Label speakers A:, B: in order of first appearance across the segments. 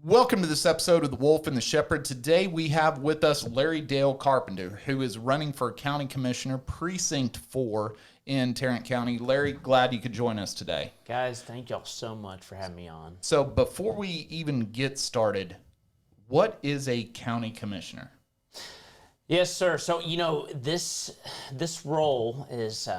A: Welcome to this episode of The Wolf and the Shepherd. Today we have with us Larry Dale Carpenter, who is running for County Commissioner, Precinct 4 in Tarrant County. Larry, glad you could join us today.
B: Guys, thank y'all so much for having me on.
A: So before we even get started, what is a county commissioner?
B: Yes, sir. So, this role is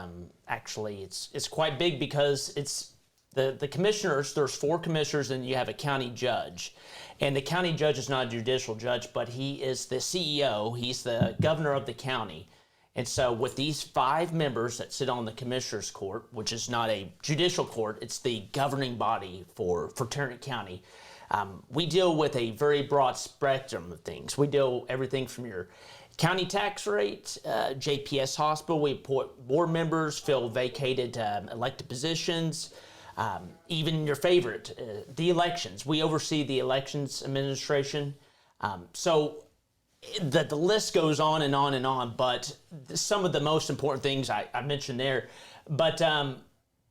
B: actually, it's quite big because it's the commissioners, there's 4 commissioners, and you have a county judge. And the county judge is not a judicial judge, but he is the CEO. He's the governor of the county. And so with these 5 members that sit on the commissioner's court, which is not a judicial court, it's the governing body for Tarrant County, we deal with a very broad spectrum of things. We deal everything from your county tax rate, JPS hospital, we put board members, fill vacated elected positions, even your favorite, the elections. We oversee the elections administration. So the list goes on and on and on, but some of the most important things I mentioned there. But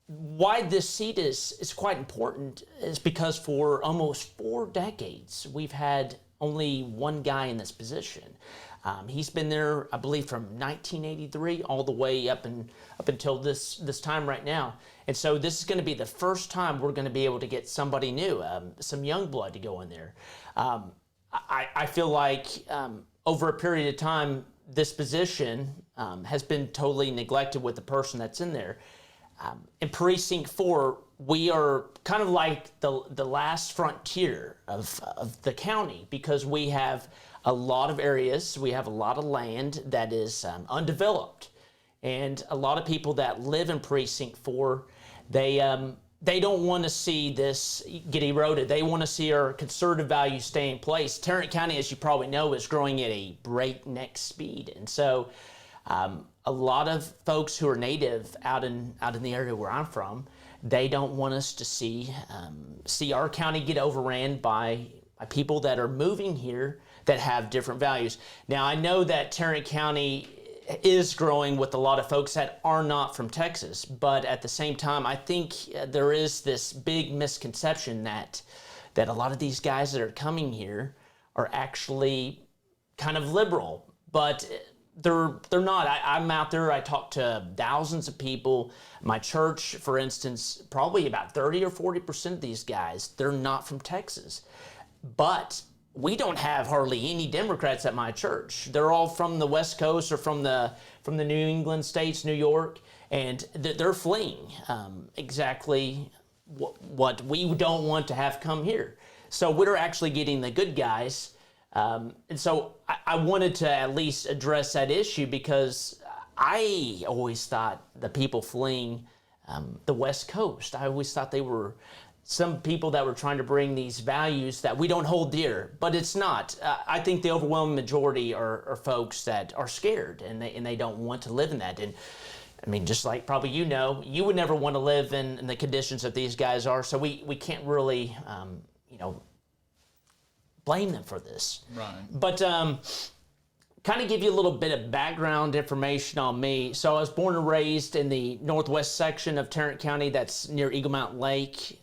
B: why this seat is quite important is because for almost 4 decades, we've had only one guy in this position. He's been there, I believe, from 1983 all the way up until this time right now. And so this is going to be the first time we're going to be able to get somebody new, some young blood to go in there. I feel like over a period of time, this position has been totally neglected with the person that's in there. In Precinct 4, we are kind of like the last frontier of the county because we have a lot of areas, we have a lot of land that is undeveloped. And a lot of people that live in Precinct 4, they don't want to see this get eroded. They want to see our conservative values stay in place. Tarrant County, as you probably know, is growing at a breakneck speed. And so a lot of folks who are native out in the area where I'm from, they don't want us to see our county get overran by people that are moving here that have different values. Now, I know that Tarrant County is growing with a lot of folks that are not from Texas, but at the same time, I think there is this big misconception that a lot of these guys that are coming here are actually kind of liberal, but they're not. I'm out there, I talk to thousands of people. My church, for instance, probably about 30 or 40% of these guys, they're not from Texas. But we don't have hardly any Democrats at my church. They're all from the West Coast or from the New England states, New York, and they're fleeing exactly what we don't want to have come here. So we're actually getting the good guys. And so I wanted to at least address that issue because I always thought the people fleeing the West Coast, I always thought they were some people that were trying to bring these values that we don't hold dear, but it's not. I think the overwhelming majority are folks that are scared and they don't want to live in that. And I mean, just like probably you would never want to live in the conditions that these guys are. So we can't really, blame them for this.
A: Right.
B: But kind of give you a little bit of background information on me. So I was born and raised in the northwest section of Tarrant County that's near Eagle Mountain Lake.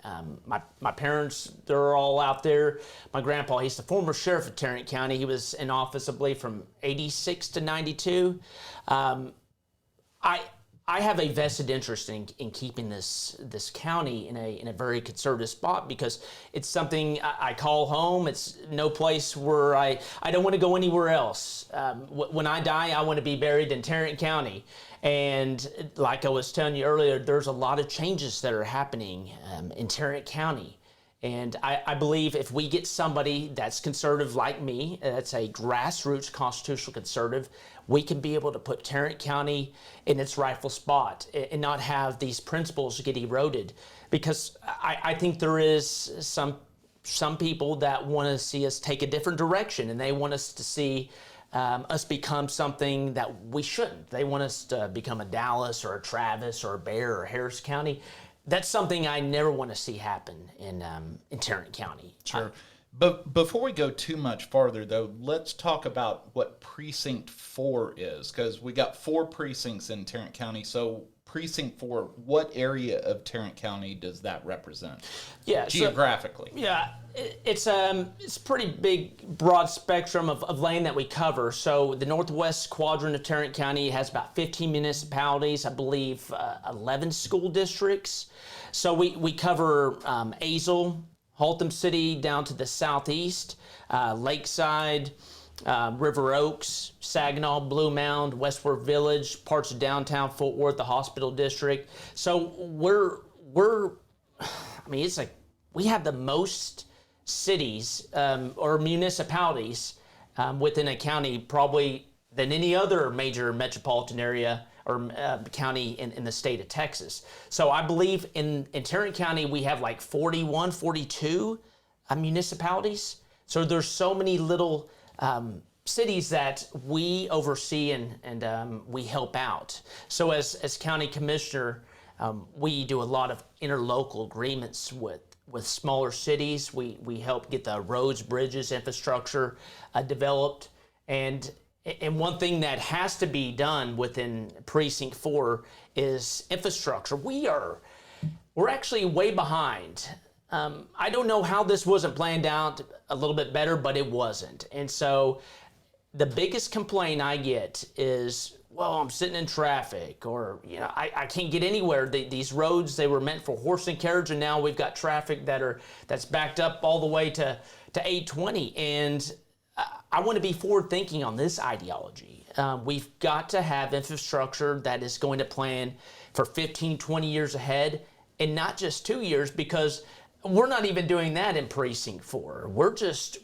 B: My parents, they're all out there. My grandpa, he's the former sheriff of Tarrant County. He was in office, I believe, from 86 to 92. I have a vested interest in keeping this county in a very conservative spot because it's something I call home. It's no place where I don't want to go anywhere else. When I die, I want to be buried in Tarrant County. And like I was telling you earlier, there's a lot of changes that are happening in Tarrant County. And I believe if we get somebody that's conservative like me, that's a grassroots constitutional conservative, we can be able to put Tarrant County in its rightful spot and not have these principles get eroded. Because I think there is some people that want to see us take a different direction, and they want us to see us become something that we shouldn't. They want us to become a Dallas or a Travis or a Bear or Harris County. That's something I never want to see happen in Tarrant County.
A: Sure. But before we go too much farther, though, let's talk about what Precinct 4 is, because we got 4 precincts in Tarrant County. So Precinct 4, what area of Tarrant County does that represent?
B: Yeah,
A: geographically?
B: It's a pretty big, broad spectrum of land that we cover. So the northwest quadrant of Tarrant County has about 15 municipalities, I believe 11 school districts. So we cover Azle, Haltom City down to the southeast, Lakeside, River Oaks, Saginaw, Blue Mound, Westward Village, parts of downtown Fort Worth, the Hospital District. So it's like we have the most cities or municipalities within a county probably than any other major metropolitan area or county in the state of Texas. So I believe in Tarrant County we have like 41, 42 municipalities. So there's so many little cities that we oversee and we help out. So as county commissioner, we do a lot of interlocal agreements with smaller cities. We help get the roads, bridges, infrastructure developed. And one thing that has to be done within Precinct 4 is infrastructure. We're actually way behind. I don't know how this wasn't planned out a little bit better, but it wasn't. And so the biggest complaint I get is, well, I'm sitting in traffic, or I can't get anywhere. These roads, they were meant for horse and carriage, and now we've got traffic that's backed up all the way to 820. And I want to be forward thinking on this ideology. We've got to have infrastructure that is going to plan for 15, 20 years ahead, and not just 2 years, because we're not even doing that in Precinct 4. We're just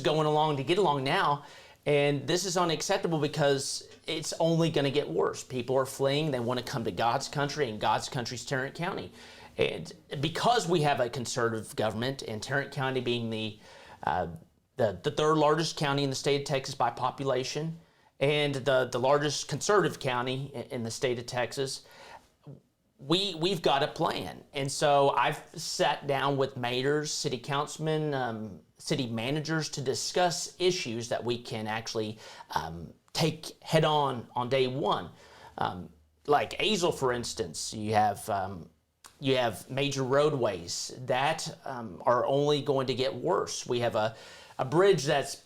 B: going along to get along now. And this is unacceptable because it's only going to get worse. People are fleeing. They want to come to God's country, and God's country is Tarrant County. And because we have a conservative government, and Tarrant County being the third largest county in the state of Texas by population, and the largest conservative county in the state of Texas, we've got a plan. And so I've sat down with mayors, city councilmen, city managers to discuss issues that we can actually take head on day one. Like Azle, for instance, you have major roadways that are only going to get worse. We have a bridge that's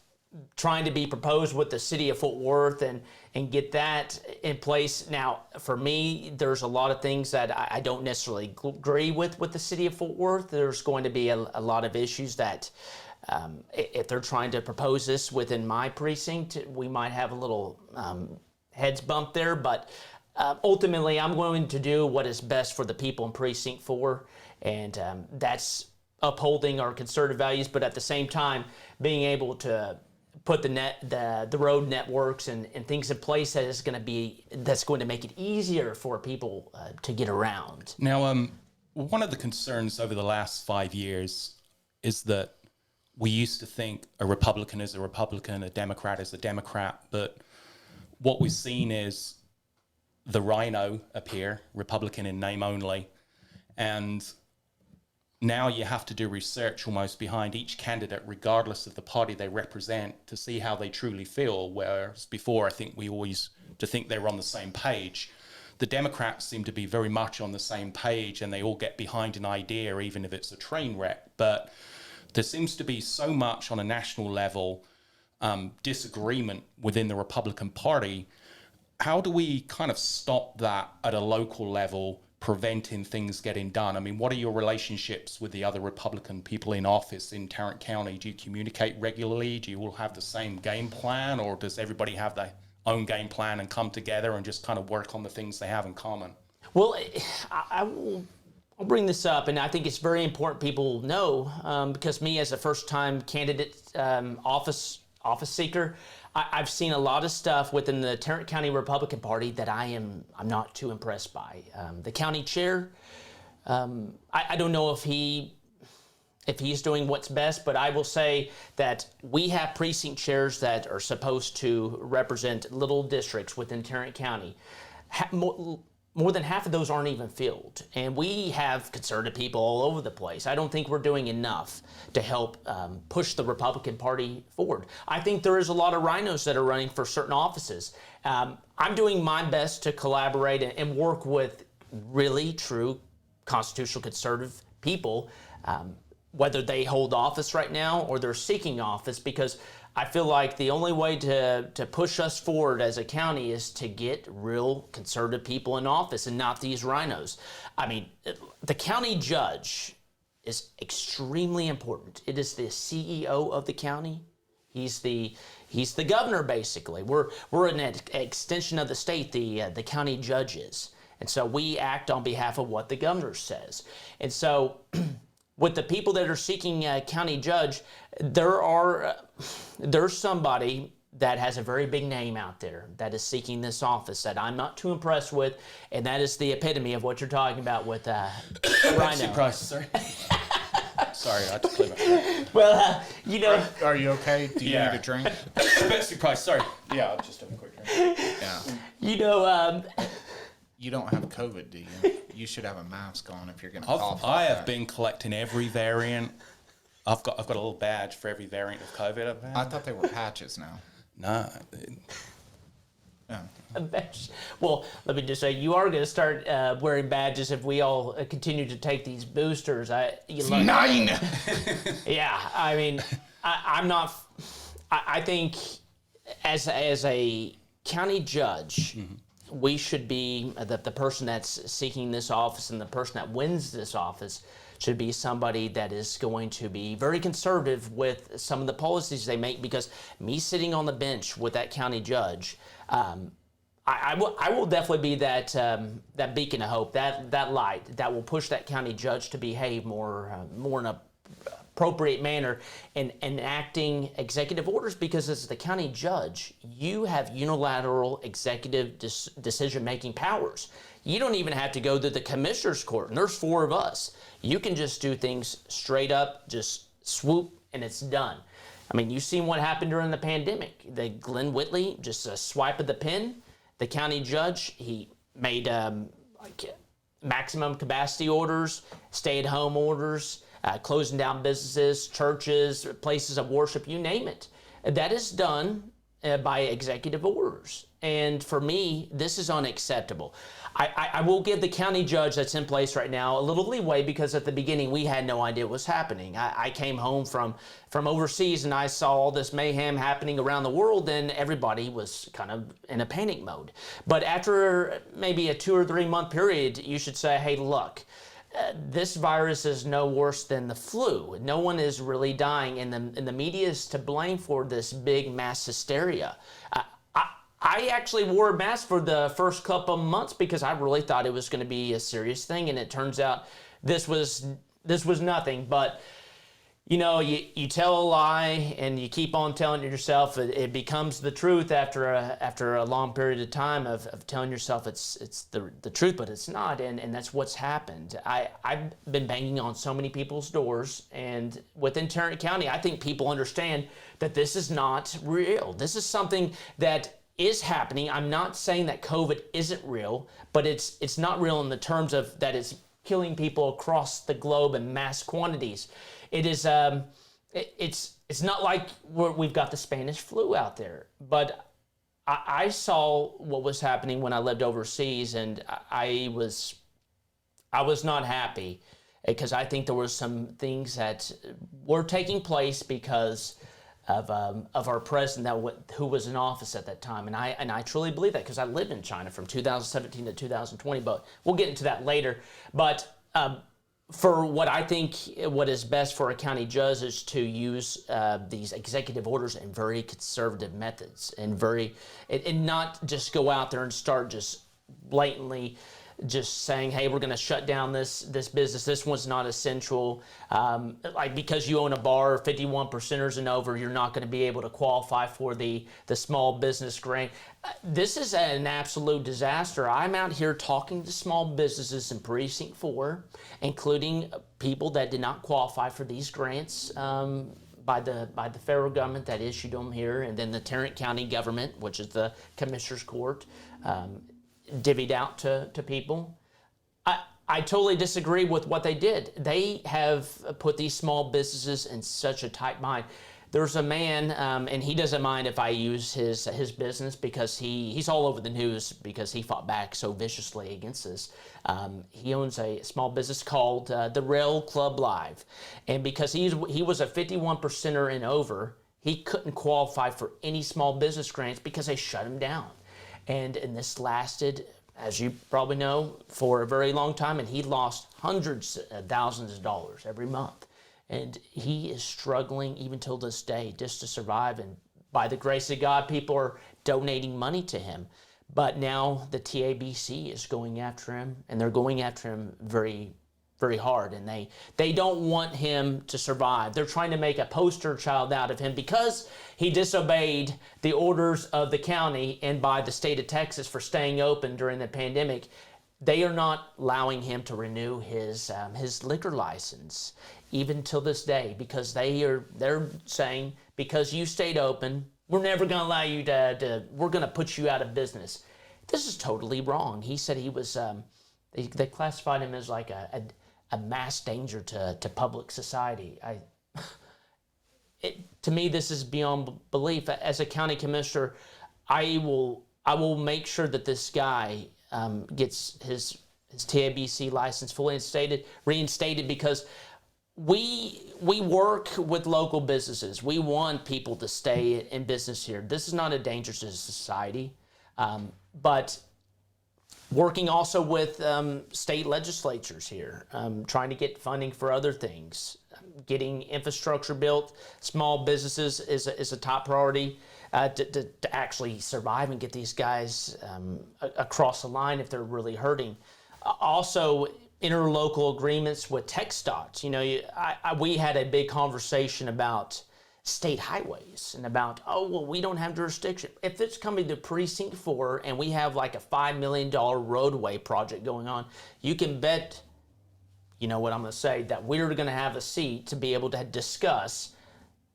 B: trying to be proposed with the city of Fort Worth and get that in place. Now, for me, there's a lot of things that I don't necessarily agree with the city of Fort Worth. There's going to be a lot of issues that if they're trying to propose this within my precinct, we might have a little heads bump there. But ultimately, I'm going to do what is best for the people in Precinct 4, and that's upholding our conservative values, but at the same time, being able to put the road networks and things in place that's going to make it easier for people to get around.
C: Now, one of the concerns over the last 5 years is that we used to think a Republican is a Republican, a Democrat is a Democrat, but what we've seen is the rhino appear, Republican in name only, and now you have to do research almost behind each candidate, regardless of the party they represent, to see how they truly feel, whereas before I think we always to think they were on the same page. The Democrats seem to be very much on the same page, and they all get behind an idea, even if it's a train wreck. But there seems to be so much on a national level disagreement within the Republican Party. How do we kind of stop that at a local level, preventing things getting done? I mean, what are your relationships with the other Republican people in office in Tarrant County? Do you communicate regularly? Do you all have the same game plan, or does everybody have their own game plan and come together and just kind of work on the things they have in common?
B: Well, I'll bring this up, and I think it's very important people know, because me as a first-time candidate, office seeker, I've seen a lot of stuff within the Tarrant County Republican Party that I'm not too impressed by. The county chair, I don't know if he's doing what's best, but I will say that we have precinct chairs that are supposed to represent little districts within Tarrant County. More than half of those aren't even filled, and we have conservative people all over the place. I don't think we're doing enough to help push the Republican Party forward. I think there is a lot of rhinos that are running for certain offices. I'm doing my best to collaborate and work with really true constitutional conservative people whether they hold office right now or they're seeking office, because I feel like the only way to push us forward as a county is to get real conservative people in office and not these rhinos. I mean, the county judge is extremely important. It is the CEO of the county. He's the governor, basically. We're an extension of the state, the county judges. And so we act on behalf of what the governor says. And so with the people that are seeking a county judge, there's somebody that has a very big name out there that is seeking this office that I'm not too impressed with, and that is the epitome of what you're talking about with Rhino.
C: Price, sorry. Sorry, I had to clear my throat.
B: Well, you know...
A: Are you okay? Do you need a drink?
C: Betsy Price, sorry.
A: Yeah, I'll just have a quick drink. Yeah.
B: You know...
A: You don't have COVID, do you? You should have a mask on if you're going to cough.
C: I have been collecting every variant. I've got a little badge for every variant of COVID I've had.
A: I thought they were patches now.
C: No.
A: Yeah.
B: Well, let me just say, you are going to start wearing badges if we all continue to take these boosters.
A: 9!
B: Yeah, I mean, I'm not... I think as a county judge... Mm-hmm. We should be, the person that's seeking this office and the person that wins this office should be somebody that is going to be very conservative with some of the policies they make, because me sitting on the bench with that county judge, I will definitely be that beacon of hope, that light that will push that county judge to behave more in a appropriate manner in enacting executive orders, because as the county judge, you have unilateral executive decision-making powers. You don't even have to go to the commissioner's court, and there's 4 of us. You can just do things straight up, just swoop, and it's done. I mean, you've seen what happened during the pandemic. The Glenn Whitley, just a swipe of the pen, the county judge, he made maximum capacity orders, stay-at-home orders, closing down businesses, churches, places of worship, you name it. That is done by executive orders. And for me, this is unacceptable. I will give the county judge that's in place right now a little leeway, because at the beginning we had no idea what was happening. I came home from overseas and I saw all this mayhem happening around the world, and everybody was kind of in a panic mode. But after maybe a 2 or 3 month period, you should say, hey, look, this virus is no worse than the flu. No one is really dying, and the media is to blame for this big mass hysteria. I actually wore a mask for the first couple of months because I really thought it was going to be a serious thing, and it turns out this was nothing. But you know, you tell a lie and you keep on telling it yourself. It becomes the truth after a long period of time of telling yourself it's the truth, but it's not, and that's what's happened. I've been banging on so many people's doors, and within Tarrant County, I think people understand that this is not real. This is something that is happening. I'm not saying that COVID isn't real, but it's not real in the terms of that it's killing people across the globe in mass quantities. It is it's not like we've got the Spanish flu out there, but I saw what was happening when I lived overseas, and I was not happy, because I think there were some things that were taking place because of our president who was in office at that time, and I truly believe that, because I lived in China from 2017 to 2020. But we'll get into that later. But for what I think, what is best for a county judge is to use these executive orders in very conservative methods, and not just go out there and start just blatantly just saying, hey, we're going to shut down this business. This one's not essential. Like, because you own a bar, 51%ers and over, you're not going to be able to qualify for the small business grant. This is an absolute disaster. I'm out here talking to small businesses in Precinct 4, including people that did not qualify for these grants by the federal government that issued them here, and then the Tarrant County government, which is the Commissioner's Court, divvied out to people. I totally disagree with what they did. They have put these small businesses in such a tight bind. There's a man, and he doesn't mind if I use his business because he's all over the news because he fought back so viciously against this. He owns a small business called the Rail Club Live, and because he was a 51%er and over, he couldn't qualify for any small business grants because they shut him down. And this lasted, as you probably know, for a very long time, and he lost hundreds of thousands of dollars every month. And he is struggling even till this day just to survive. And by the grace of God, people are donating money to him. But now the TABC is going after him, and they're going after him very, very hard. And they don't want him to survive. They're trying to make a poster child out of him because he disobeyed the orders of the county and by the state of Texas for staying open during the pandemic. They are not allowing him to renew his liquor license even till this day because they're saying, because you stayed open, we're never going to allow you we're going to put you out of business. This is totally wrong. He said he was, they classified him as like a mass danger to public society. To me, this is beyond belief. As a county commissioner, I will make sure that this guy gets his TABC license fully reinstated because we work with local businesses. We want people to stay in business here. This is not a danger to society, but working also with state legislatures here, trying to get funding for other things, getting infrastructure built. Small businesses is a top priority to actually survive and get these guys across the line if they're really hurting. Also, interlocal agreements with TxDOT. You know, we had a big conversation about state highways and about, we don't have jurisdiction. If it's coming to Precinct 4 and we have like a $5 million roadway project going on, you can bet, you know what I'm going to say, that we're going to have a seat to be able to discuss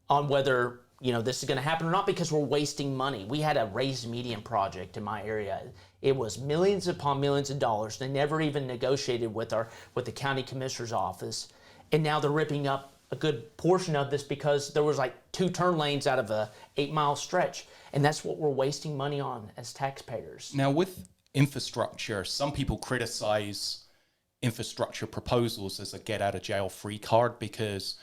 B: on whether, you know, this is going to happen or not because we're wasting money. We had a raised median project in my area. It was millions upon millions of dollars. They never even negotiated with the county commissioner's office. And now they're ripping up a good portion of this because there was like 2 turn lanes out of a 8-mile stretch. And that's what we're wasting money on as taxpayers.
C: Now with infrastructure, some people criticize infrastructure proposals as a get out of jail free card because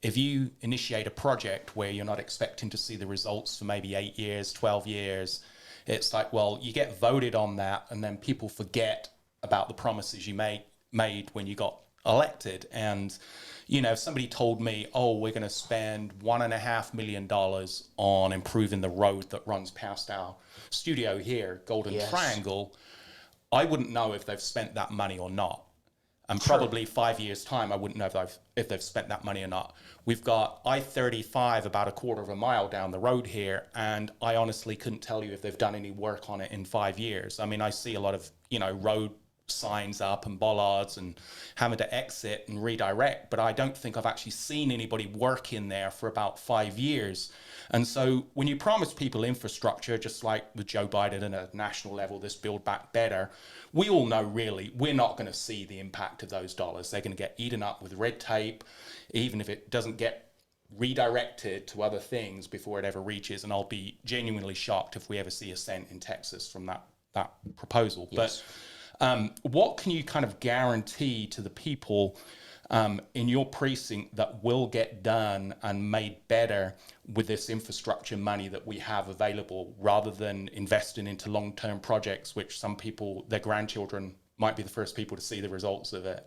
C: if you initiate a project where you're not expecting to see the results for maybe 8 years, 12 years, it's like, well, you get voted on that and then people forget about the promises you made when you got elected. And, you know, if somebody told me, we're going to spend $1.5 million on improving the road that runs past our studio here, Golden Triangle, I wouldn't know if they've spent that money or not. And probably 5 years' time, I wouldn't know if they've spent that money or not. We've got I-35 about a quarter of a mile down the road here, and I honestly couldn't tell you if they've done any work on it in 5 years. I mean, I see a lot of, you know, road signs up and bollards and having to exit and redirect, but I don't think I've actually seen anybody work in there for about 5 years. And so when you promise people infrastructure, just like with Joe Biden at a national level, this Build Back Better, we all know really we're not going to see the impact of those dollars. They're going to get eaten up with red tape, even if it doesn't get redirected to other things before it ever reaches. And I'll be genuinely shocked if we ever see a cent in Texas from that proposal. Yes. But what can you kind of guarantee to the people in your precinct that will get done and made better with this infrastructure money that we have available, rather than investing into long-term projects, which some people, their grandchildren might be the first people to see the results of it?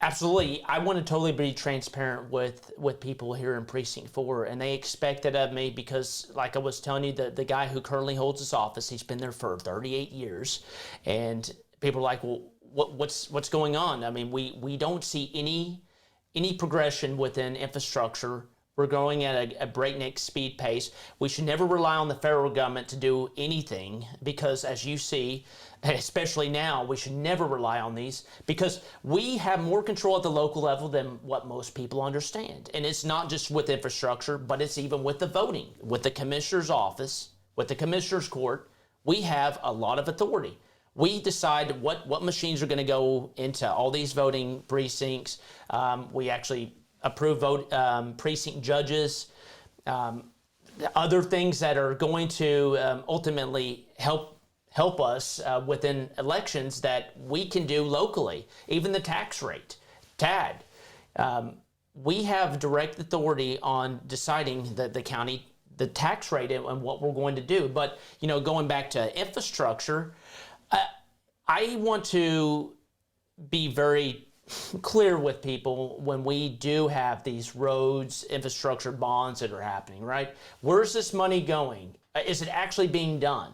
B: Absolutely. I want to totally be transparent with people here in Precinct 4, and they expect it of me because, like I was telling you, the guy who currently holds this office, he's been there for 38 years, and people are like, well, what's going on? I mean, we don't see any progression within infrastructure. We're going at a breakneck speed pace. We should never rely on the federal government to do anything because, as you see, especially now, we should never rely on these because we have more control at the local level than what most people understand. And it's not just with infrastructure, but it's even with the voting, with the commissioner's office, with the commissioner's court. We have a lot of authority. We decide what machines are going to go into all these voting precincts. We actually approved vote precinct judges, other things that are going to ultimately help us within elections that we can do locally. Even the tax rate, TAD. We have direct authority on deciding the county, the tax rate and what we're going to do. But, going back to infrastructure, I want to be very clear with people when we do have these roads, infrastructure bonds that are happening, right? Where's this money going? Is it actually being done?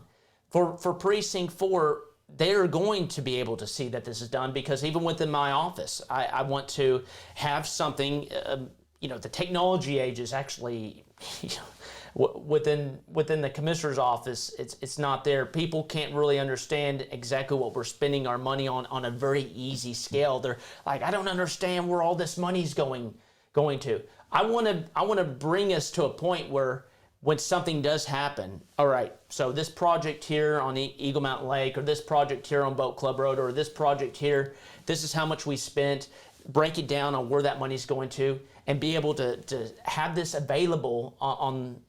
B: For Precinct 4, they're going to be able to see that this is done, because even within my office, I want to have something, the technology age is actually, within the commissioner's office, it's not there. People can't really understand exactly what we're spending our money on a very easy scale. They're like, I don't understand where all this money's going to. I want to bring us to a point where when something does happen, all right, so this project here on Eagle Mountain Lake, or this project here on Boat Club Road, or this project here, this is how much we spent, break it down on where that money's going to, and be able to have this available on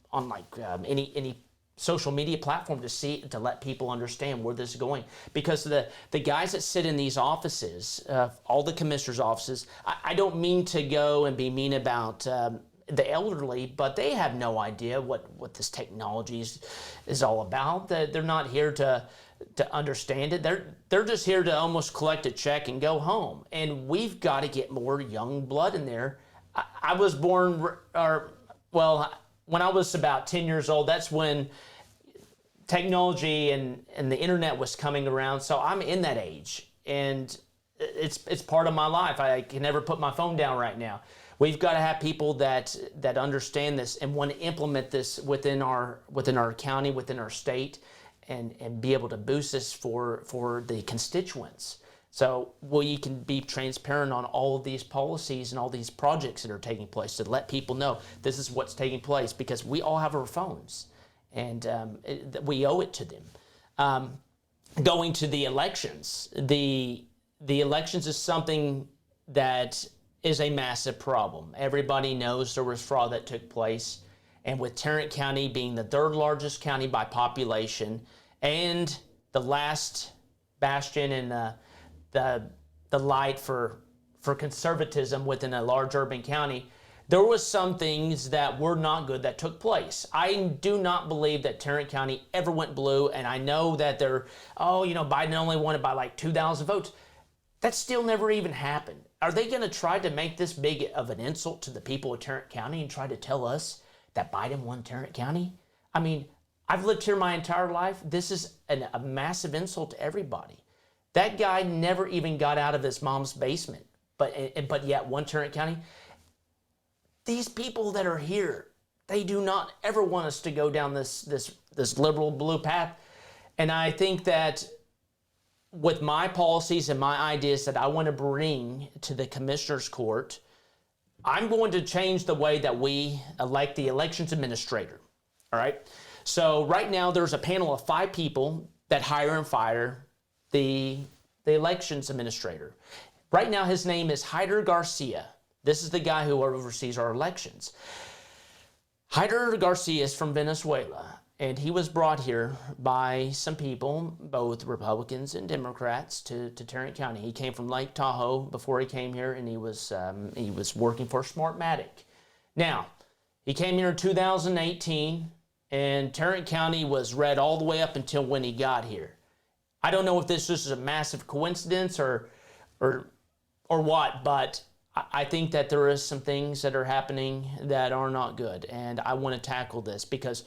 B: any social media platform to let people understand where this is going. Because the guys that sit in these offices, all the commissioners' offices, I don't mean to go and be mean about the elderly, but they have no idea what this technology is all about. They're not here to understand it. They're just here to almost collect a check and go home. And we've got to get more young blood in there. I was born, when I was about 10 years old, that's when technology and the internet was coming around. So I'm in that age, and it's part of my life. I can never put my phone down right now. We've got to have people that understand this and want to implement this within our county, within our state, and be able to boost this for the constituents. So we can be transparent on all of these policies and all these projects that are taking place, to let people know this is what's taking place, because we all have our phones, and we owe it to them. Going to the elections, the elections is something that is a massive problem. Everybody knows there was fraud that took place. And with Tarrant County being the third largest county by population, and the last bastion and the light for conservatism within a large urban county, there was some things that were not good that took place. I do not believe that Tarrant County ever went blue, and I know that Biden only won it by like 2,000 votes. That still never even happened. Are they going to try to make this big of an insult to the people of Tarrant County and try to tell us that Biden won Tarrant County? I mean, I've lived here my entire life. This is a massive insult to everybody. That guy never even got out of his mom's basement, but yet won Tarrant County. These people that are here, they do not ever want us to go down this liberal blue path. And I think that with my policies and my ideas that I want to bring to the Commissioner's Court, I'm going to change the way that we elect the elections administrator. All right. So right now there's a panel of 5 people that hire and fire the elections administrator. Right now his name is Hyder Garcia. This is the guy who oversees our elections. Hyder Garcia is from Venezuela, and he was brought here by some people, both Republicans and Democrats, to Tarrant County. He came from Lake Tahoe before he came here, and he was working for Smartmatic. Now, he came here in 2018, and Tarrant County was red all the way up until when he got here. I don't know if this is a massive coincidence or what, but I think that there is some things that are happening that are not good, and I want to tackle this because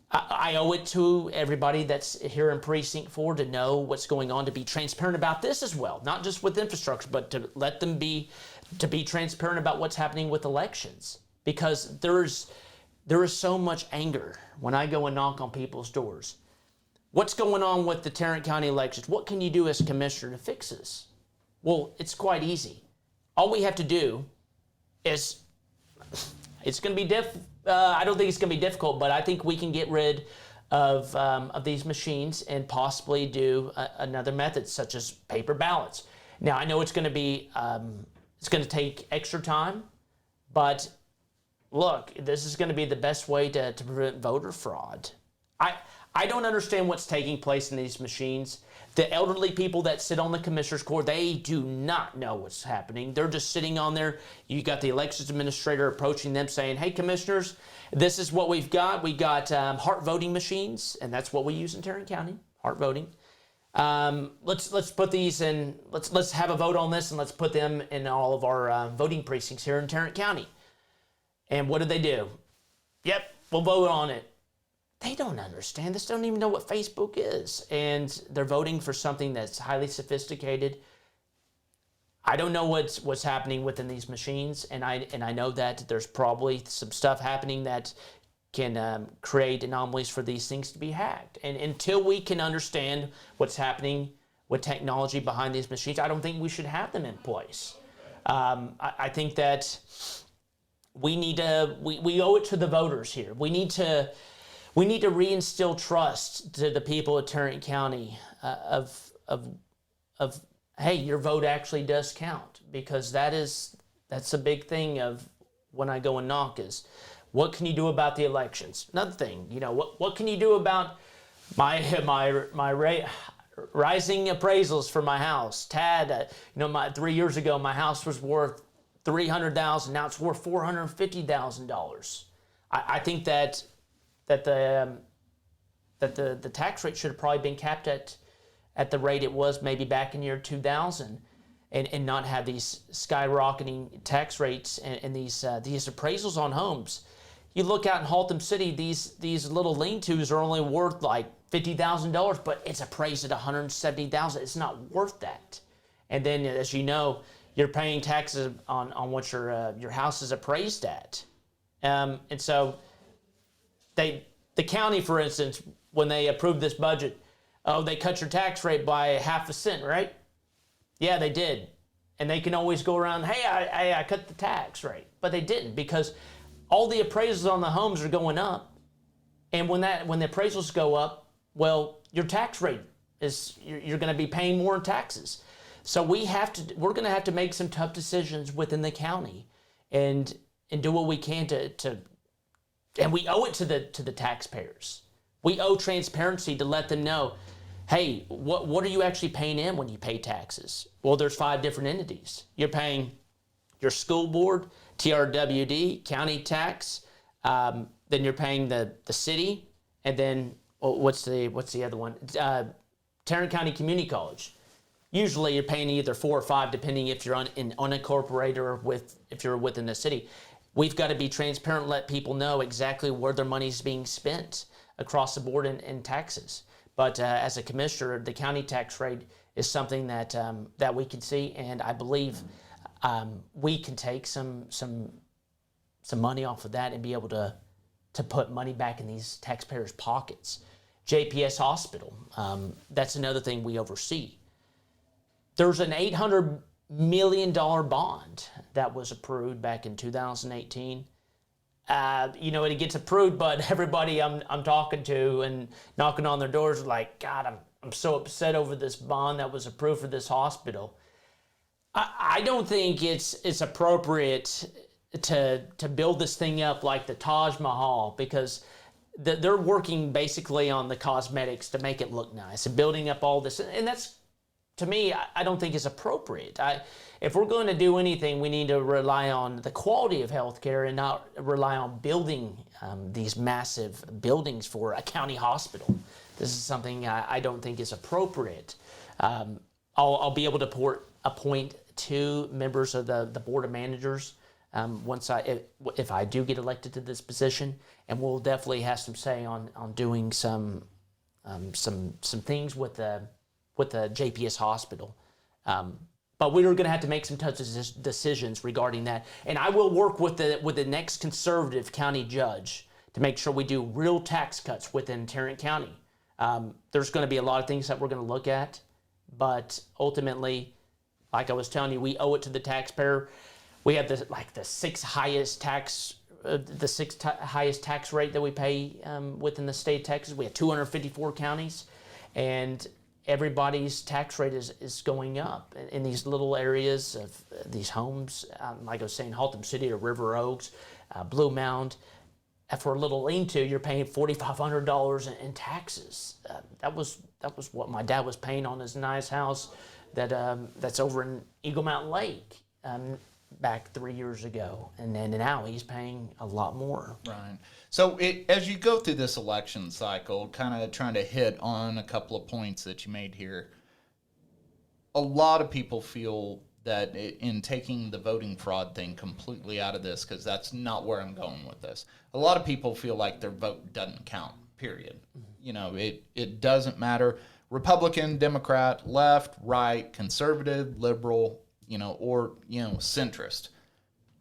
B: I owe it to everybody that's here in Precinct 4 to know what's going on, to be transparent about this as well, not just with infrastructure, but to let them be transparent about what's happening with elections, because there is so much anger when I go and knock on people's doors. What's going on with the Tarrant County elections? What can you do as a commissioner to fix this? Well, it's quite easy. All we have to do is, it's going to be I don't think it's going to be difficult, but I think we can get rid of these machines and possibly do another method, such as paper ballots. Now, I know it's going to be, it's going to take extra time, But look, this is going to be the best way to prevent voter fraud. I don't understand what's taking place in these machines. The elderly people that sit on the commissioner's court, they do not know what's happening. They're just sitting on there. You got the elections administrator approaching them saying, hey, commissioners, this is what we've got. We got heart voting machines, and that's what we use in Tarrant County, heart voting. Let's put these in, let's have a vote on this, and let's put them in all of our voting precincts here in Tarrant County. And what did they do? Yep, we'll vote on it. They don't understand this, don't even know what Facebook is. And they're voting for something that's highly sophisticated. I don't know what's happening within these machines, and I know that there's probably some stuff happening that can create anomalies for these things to be hacked. And until we can understand what's happening with technology behind these machines, I don't think we should have them in place. I think that we need to, we owe it to the voters here. We need to reinstill trust to the people of Tarrant County of hey, your vote actually does count, because that's a big thing of when I go and knock is, what can you do about the elections? Another thing, what can you do about my rising appraisals for my house? Tad, 3 years ago, my house was worth $300,000. Now it's worth $450,000. I think that the tax rate should have probably been capped at the rate it was maybe back in year 2000, and not have these skyrocketing tax rates and these appraisals on homes. You look out in Haltom City, these little lean-tos are only worth like $50,000, but it's appraised at $170,000. It's not worth that. And then, as you know, you're paying taxes on what your house is appraised at. And so the county, for instance, when they approved this budget, they cut your tax rate by 0.5 cent, right? Yeah, they did. And they can always go around, hey, I cut the tax rate. But they didn't, because all the appraisals on the homes are going up. And when the appraisals go up, well, your tax rate is, you're going to be paying more in taxes. So we're going to have to make some tough decisions within the county and do what we can to and we owe it to the taxpayers. We owe transparency to let them know, hey, what are you actually paying in when you pay taxes? Well, there's 5 different entities. You're paying your school board, TRWD, county tax, then you're paying the city, and then what's the other one? Tarrant County Community College. Usually you're paying either 4 or 5, depending if you're unincorporated or if you're within the city. We've got to be transparent and let people know exactly where their money is being spent across the board in taxes. But as a commissioner, the county tax rate is something that we can see, and I believe we can take some money off of that and be able to put money back in these taxpayers' pockets. JPS Hospital, that's another thing we oversee. There's an $800 million bond that was approved back in 2018. It gets approved, but everybody I'm talking to and knocking on their doors are like, God, I'm so upset over this bond that was approved for this hospital. I don't think it's appropriate to build this thing up like the Taj Mahal, because they're working basically on the cosmetics to make it look nice and building up all this, and that's, to me, I don't think is appropriate. If we're going to do anything, we need to rely on the quality of healthcare and not rely on building these massive buildings for a county hospital. This is something I don't think is appropriate. I'll be able to appoint 2 members of the board of managers if I do get elected to this position, and we'll definitely have some say on doing some things with the JPS hospital. But we're going to have to make some tough decisions regarding that. And I will work with the next conservative county judge to make sure we do real tax cuts within Tarrant County. There's going to be a lot of things that we're going to look at, but ultimately, like I was telling you, we owe it to the taxpayer. We have the 6th highest tax, highest tax rate that we pay within the state of Texas. We have 254 counties, and everybody's tax rate is going up in these little areas of these homes, like I was saying, Haltom City or River Oaks, Blue Mound. For a little lean-to, you're paying $4,500 in taxes. That was what my dad was paying on his nice house that's over in Eagle Mountain Lake back 3 years ago, and then now he's paying a lot more.
A: Right. So as you go through this election cycle, kind of trying to hit on a couple of points that you made here, a lot of people feel that in taking the voting fraud thing completely out of this, because that's not where I'm going with this. A lot of people feel like their vote doesn't count, period. You know, it doesn't matter. Republican, Democrat, left, right, conservative, liberal, or, centrist.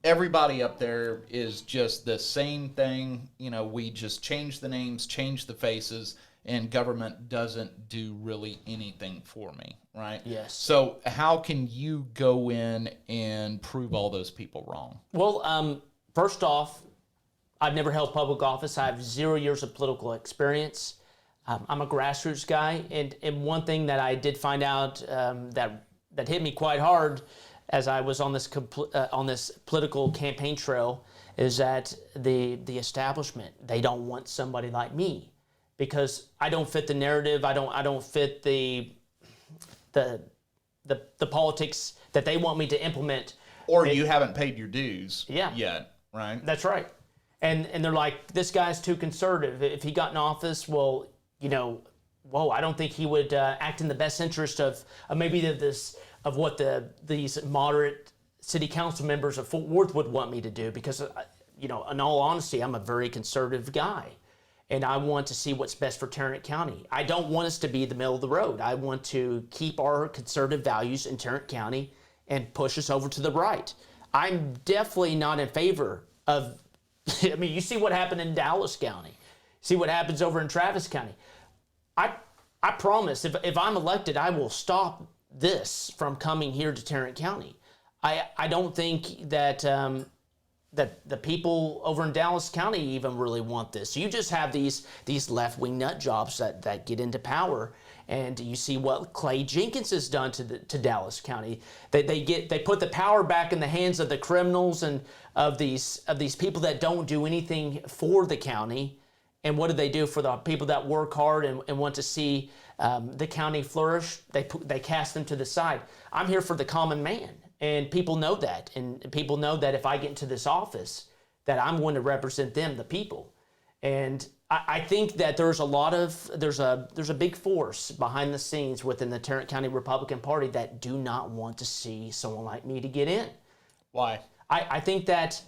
A: Everybody up there is just the same thing. We just change the names, change the faces, and government doesn't do really anything for me, right?
B: Yes.
A: So how can you go in and prove all those people wrong?
B: Well, first off, I've never held public office. I have 0 years of political experience. I'm a grassroots guy, and one thing that I did find out that hit me quite hard as I was on this political campaign trail is that the establishment, they don't want somebody like me, because I don't fit the narrative. I don't fit the politics that they want me to implement.
A: Or you haven't paid your dues
B: Yeah.
A: yet, right?
B: That's right. And they're like, this guy's too conservative. If he got in office, well, I don't think he would act in the best interest of maybe what these moderate city council members of Fort Worth would want me to do, because, in all honesty, I'm a very conservative guy. And I want to see what's best for Tarrant County. I don't want us to be the middle of the road. I want to keep our conservative values in Tarrant County and push us over to the right. I'm definitely not in favor of, you see what happened in Dallas County. See what happens over in Travis County. I promise, if I'm elected, I will stop this from coming here to Tarrant County. I don't think that the people over in Dallas County even really want this. You just have these left-wing nut jobs that get into power, and you see what Clay Jenkins has done to Dallas County. They put the power back in the hands of the criminals and of these people that don't do anything for the county. And what do they do for the people that work hard and want to see the county flourish? They cast them to the side. I'm here for the common man. And people know that. And people know that if I get into this office, that I'm going to represent them, the people. And I think that there's a big force behind the scenes within the Tarrant County Republican Party that do not want to see someone like me to get in.
A: Why?
B: I think that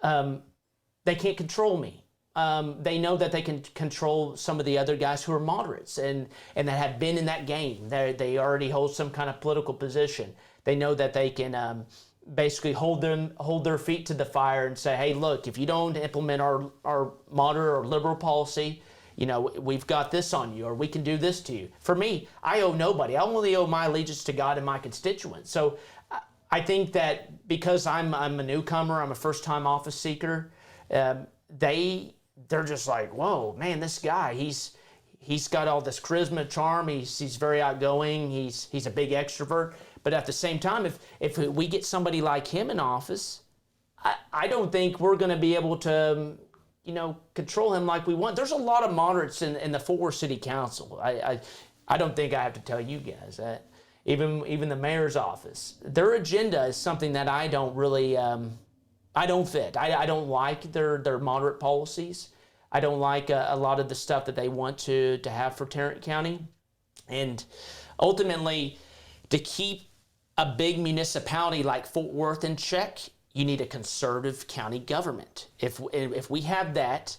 B: they can't control me. They know that they can control some of the other guys who are moderates and that have been in that game. They already hold some kind of political position. They know that they can basically hold their feet to the fire and say, hey, look, if you don't implement our moderate or liberal policy, we've got this on you, or we can do this to you. For me, I owe nobody. I only owe my allegiance to God and my constituents. So I think that because I'm a newcomer, I'm a first-time office seeker, they're just like, whoa, man, this guy, he's got all this charisma, charm. He's very outgoing. He's a big extrovert. But at the same time, if we get somebody like him in office, I don't think we're going to be able to, control him like we want. There's a lot of moderates in the Fort Worth City Council. I don't think I have to tell you guys that. Even the mayor's office, their agenda is something that I don't really, I don't fit. I don't like their moderate policies. I don't like a lot of the stuff that they want to have for Tarrant County. And ultimately, to keep a big municipality like Fort Worth in check, you need a conservative county government. If we have that,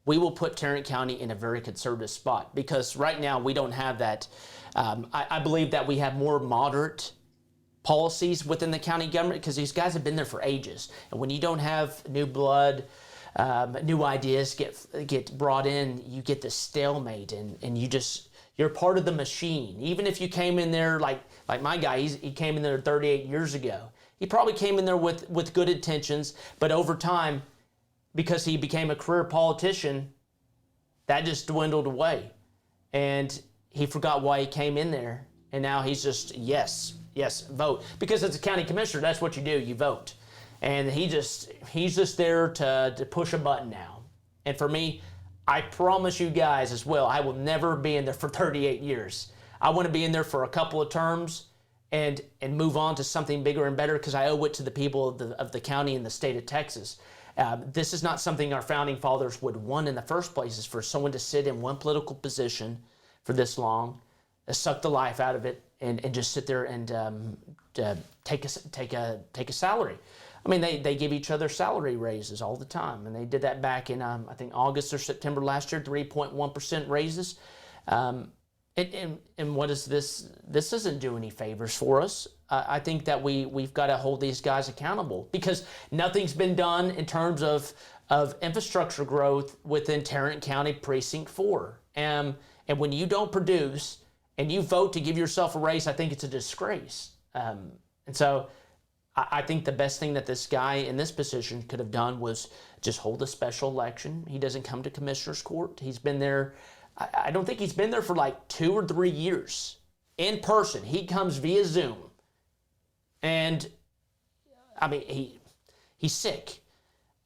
B: we will put Tarrant County in a very conservative spot, because right now we don't have that. I believe that we have more moderate policies within the county government because these guys have been there for ages. And when you don't have new blood, new ideas get brought in, you get this stalemate, and you're part of the machine. Even if you came in there like my guy, he came in there 38 years ago. He probably came in there with good intentions, but over time, because he became a career politician, that just dwindled away. And he forgot why he came in there, and now he's just, yes, vote. Because as a county commissioner, that's what you do, you vote. And he's just there to push a button now. And for me, I promise you guys as well, I will never be in there for 38 years. I want to be in there for a couple of terms and move on to something bigger and better, because I owe it to the people of the county and the state of Texas. This is not something our founding fathers would want in the first place, is for someone to sit in one political position for this long, suck the life out of it, and just sit there and take a salary. I mean, they give each other salary raises all the time, and they did that back in I think August or September last year, 3.1% raises. And what is this? This doesn't do any favors for us. I think that we've got to hold these guys accountable, because nothing's been done in terms of infrastructure growth within Tarrant County Precinct 4. And when you don't produce and you vote to give yourself a raise, I think it's a disgrace. And so I think the best thing that this guy in this position could have done was just hold a special election. He doesn't come to commissioner's court. He's been there. I don't think he's been there for like 2 or 3 years in person. He comes via Zoom. And I mean, he's sick.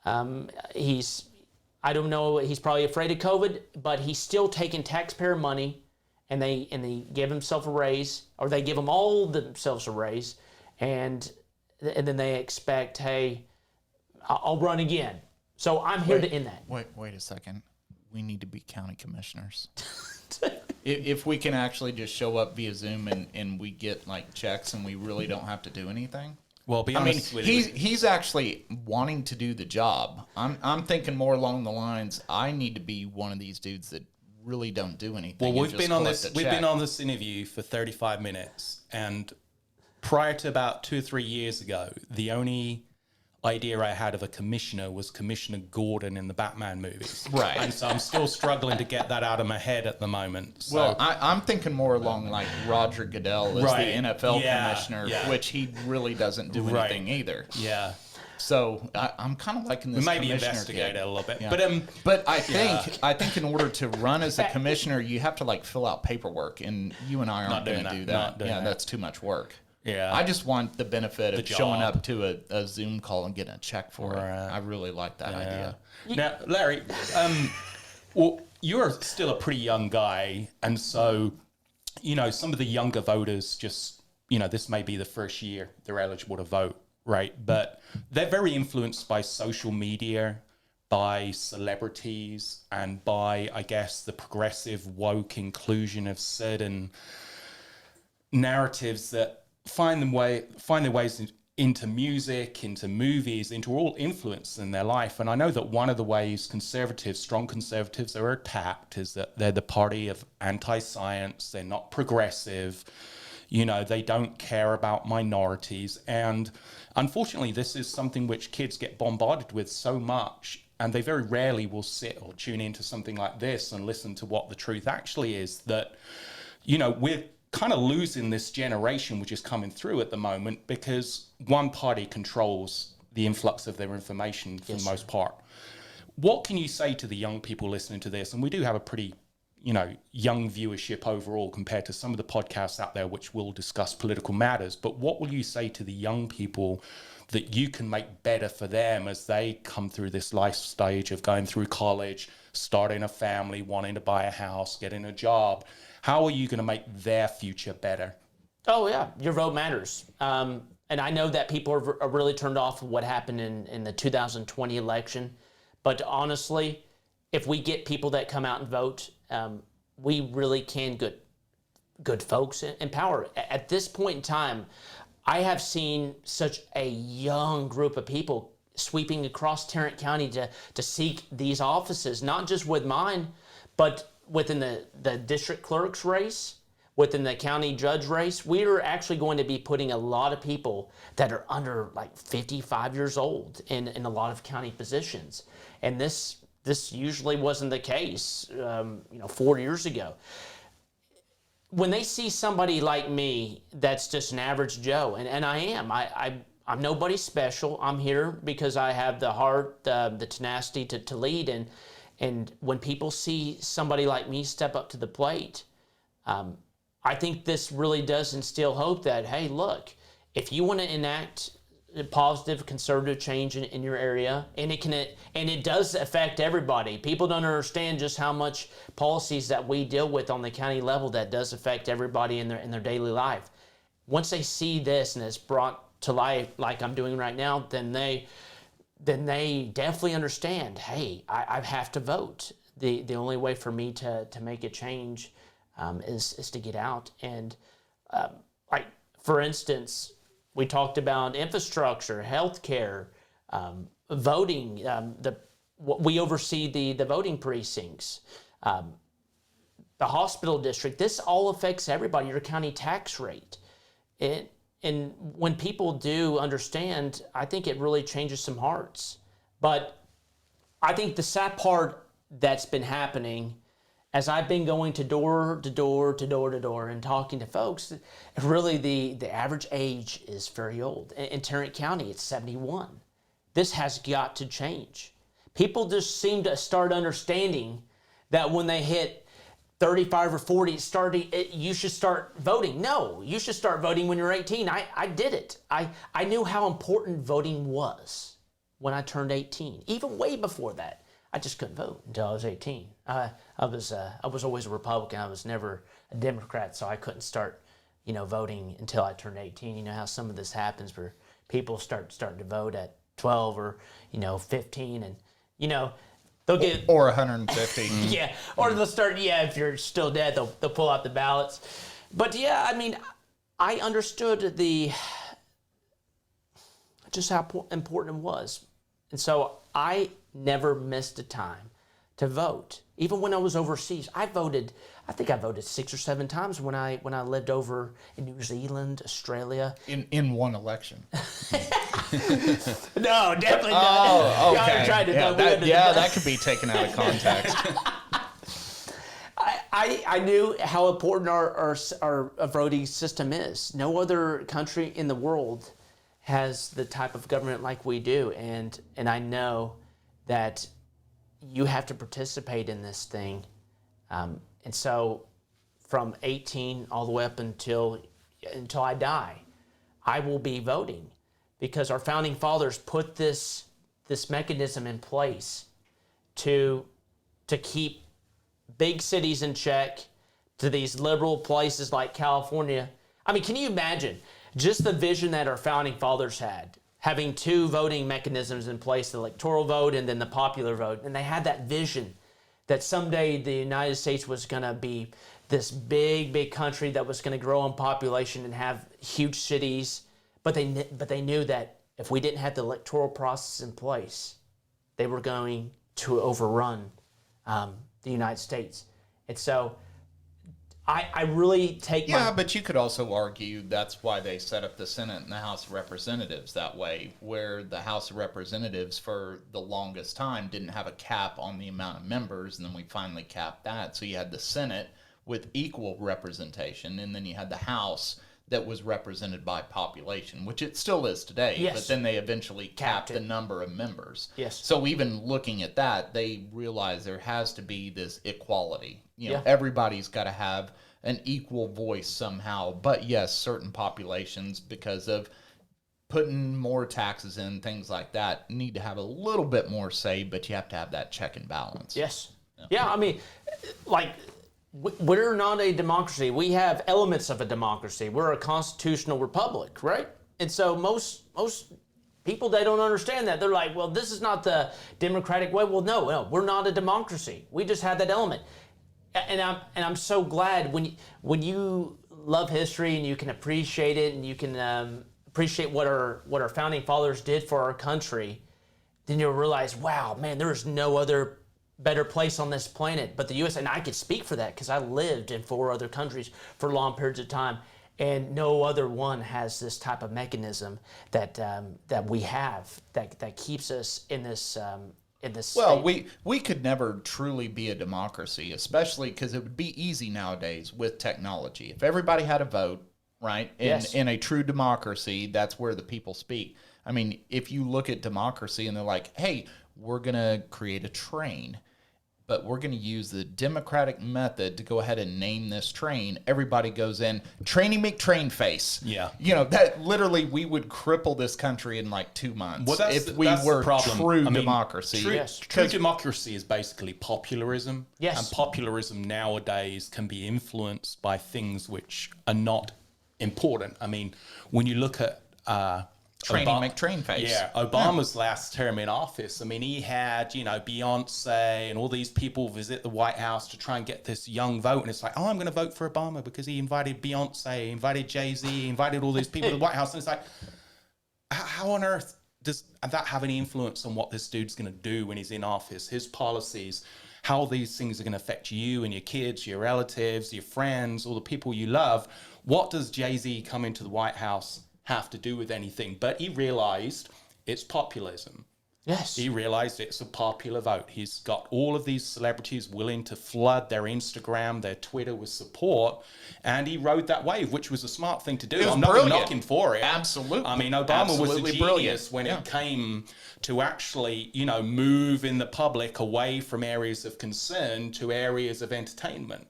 B: I don't know, he's probably afraid of COVID, but he's still taking taxpayer money, and they give himself a raise, or they give them all themselves a raise, and then they expect, hey, I'll run again. So I'm here to end that.
A: Wait a second. We need to be county commissioners. If we can actually just show up via Zoom and we get like checks and we really don't have to do anything.
C: Well, be honest with you.
A: He's actually wanting to do the job. I'm thinking more along the lines, I need to be one of these dudes that really don't do anything.
C: Well, we've been on this interview for 35 minutes, and prior to about 2 or 3 years ago, the only idea I had of a commissioner was Commissioner Gordon in the Batman movies.
A: Right.
C: And so I'm still struggling to get that out of my head at the moment. So,
A: well, I'm thinking more along like Roger Goodell as the NFL commissioner, which he really doesn't do anything either.
C: Yeah.
A: So I'm kind of liking this.
C: Maybe investigate it a little bit.
A: Yeah. But I think in order to run as a commissioner, you have to like fill out paperwork, and you and I aren't going to do that. That's too much work.
C: Yeah.
A: I just want the benefit of showing up to a Zoom call and getting a check for it. I really like that idea.
C: Now, Larry, well, you're still a pretty young guy, and so, some of the younger voters just, this may be the first year they're eligible to vote, right? But they're very influenced by social media, by celebrities, and by, I guess, the progressive woke inclusion of certain narratives that find their ways into music, into movies, into all influence in their life. And I know that one of the ways strong conservatives are attacked is that they're the party of anti-science, they're not progressive, they don't care about minorities. And unfortunately, this is something which kids get bombarded with so much, and they very rarely will sit or tune into something like this and listen to what the truth actually is, that, we're kind of losing this generation which is coming through at the moment because one party controls the influx of their information for the most part. What can you say to the young people listening to this? And we do have a pretty, young viewership overall compared to some of the podcasts out there which will discuss political matters. But what will you say to the young people that you can make better for them as they come through this life stage of going through college, starting a family, wanting to buy a house, getting a job? How are you going to make their future better?
B: Oh, yeah. Your vote matters. And I know that people are really turned off of what happened in the 2020 election. But honestly, if we get people that come out and vote, we really can good folks in power. At this point in time, I have seen such a young group of people sweeping across Tarrant County to seek these offices, not just with mine, but within the district clerk's race, within the county judge race. We are actually going to be putting a lot of people that are under like 55 years old in a lot of county positions. And this usually wasn't the case, 4 years ago. When they see somebody like me that's just an average Joe, and I am, I'm nobody special. I'm here because I have the heart, the tenacity to lead. And when people see somebody like me step up to the plate, I think this really does instill hope that, hey, look, if you want to enact a positive conservative change in your area, and it does affect everybody. People don't understand just how much policies that we deal with on the county level that does affect everybody in their daily life. Once they see this and it's brought to life like I'm doing right now, then they definitely understand, hey, I have to vote. The only way for me to make a change is to get out. And like, for instance, we talked about infrastructure, healthcare, voting. We oversee the voting precincts, the hospital district. This all affects everybody. Your county tax rate, and when people do understand, I think it really changes some hearts. But I think the sad part that's been happening, as I've been going to door to door to door to door and talking to folks, really the average age is very old. In Tarrant County, it's 71. This has got to change. People just seem to start understanding that when they hit 35 or 40, you should start voting. No, you should start voting when you're 18. I did it. I knew how important voting was when I turned 18, even way before that. I just couldn't vote until I was 18. I was always a Republican. I was never a Democrat, so I couldn't start, voting until I turned 18. You know how some of this happens where people starting to vote at 12 or 15, and they'll get
A: or 150.
B: yeah, or they'll start. Yeah, if you're still dead, they'll pull out the ballots. But yeah, I mean, I understood just how important it was, and so I never missed a time to vote. Even when I was overseas, I think I voted 6 or 7 times when I lived over in New Zealand, Australia.
A: In one election.
B: No, definitely not.
A: Oh, okay.
B: That
A: could be taken out of context.
B: I knew how important our voting system is. No other country in the world has the type of government like we do, and I know that you have to participate in this thing. And so from 18 all the way up until I die, I will be voting, because our founding fathers put this mechanism in place to keep big cities in check, to these liberal places like California. I mean, can you imagine just the vision that our founding fathers had, having 2 voting mechanisms in place, the electoral vote and then the popular vote. And they had that vision that someday the United States was going to be this big, big country that was going to grow in population and have huge cities. But they knew that if we didn't have the electoral process in place, they were going to overrun the United States. And so I really take
A: but you could also argue that's why they set up the Senate and the House of Representatives that way, where the House of Representatives for the longest time didn't have a cap on the amount of members, and then we finally capped that. So you had the Senate with equal representation, and then you had the House that was represented by population, which it still is today.
B: Yes.
A: But then they eventually capped the number of members.
B: Yes.
A: So even looking at that, they realize there has to be this equality. Everybody's got to have an equal voice somehow. But yes, certain populations, because of putting more taxes in, things like that, need to have a little bit more say, but you have to have that check and balance.
B: Yes. Yeah, I mean, like, we're not a democracy. We have elements of a democracy. We're a constitutional republic, right? And so most people, they don't understand that. They're like, well, this is not the democratic way. Well, no, we're not a democracy. We just have that element. And I'm so glad when you love history and you can appreciate it, and you can appreciate what our founding fathers did for our country, then you'll realize, wow, man, there is no other better place on this planet but the U.S. And I could speak for that because I lived in 4 other countries for long periods of time, and no other one has this type of mechanism that we have that keeps us in this.
A: Well, we could never truly be a democracy, especially because it would be easy nowadays with technology. If everybody had a vote, right? In a true democracy, that's where the people speak. I mean, if you look at democracy and they're like, hey, we're going to create a train. but we're going to use the democratic method to go ahead and name this train. Everybody goes in, Trainy McTrain face.
C: Yeah.
A: That literally we would cripple this country in like 2 months if we were true democracy.
C: True democracy is basically popularism.
B: Yes.
C: And popularism nowadays can be influenced by things which are not important. I mean, when you look at
A: Trainy McTrain face.
C: Yeah, Obama's last term in office. I mean, he had, Beyonce and all these people visit the White House to try and get this young vote. And it's like, I'm going to vote for Obama because he invited Beyonce, he invited Jay-Z, he invited all these people to the White House. And it's like, how on earth does that have any influence on what this dude's going to do when he's in office? His policies, how these things are going to affect you and your kids, your relatives, your friends, all the people you love. What does Jay-Z come into the White House have to do with anything? But he realized it's populism.
B: Yes.
C: He realized it's a popular vote. He's got all of these celebrities willing to flood their Instagram, their Twitter with support, and he rode that wave, which was a smart thing to do. I'm not knocking for it.
A: Absolutely.
C: I mean, Obama was a genius
A: brilliant.
C: when it came to actually, move in the public away from areas of concern to areas of entertainment.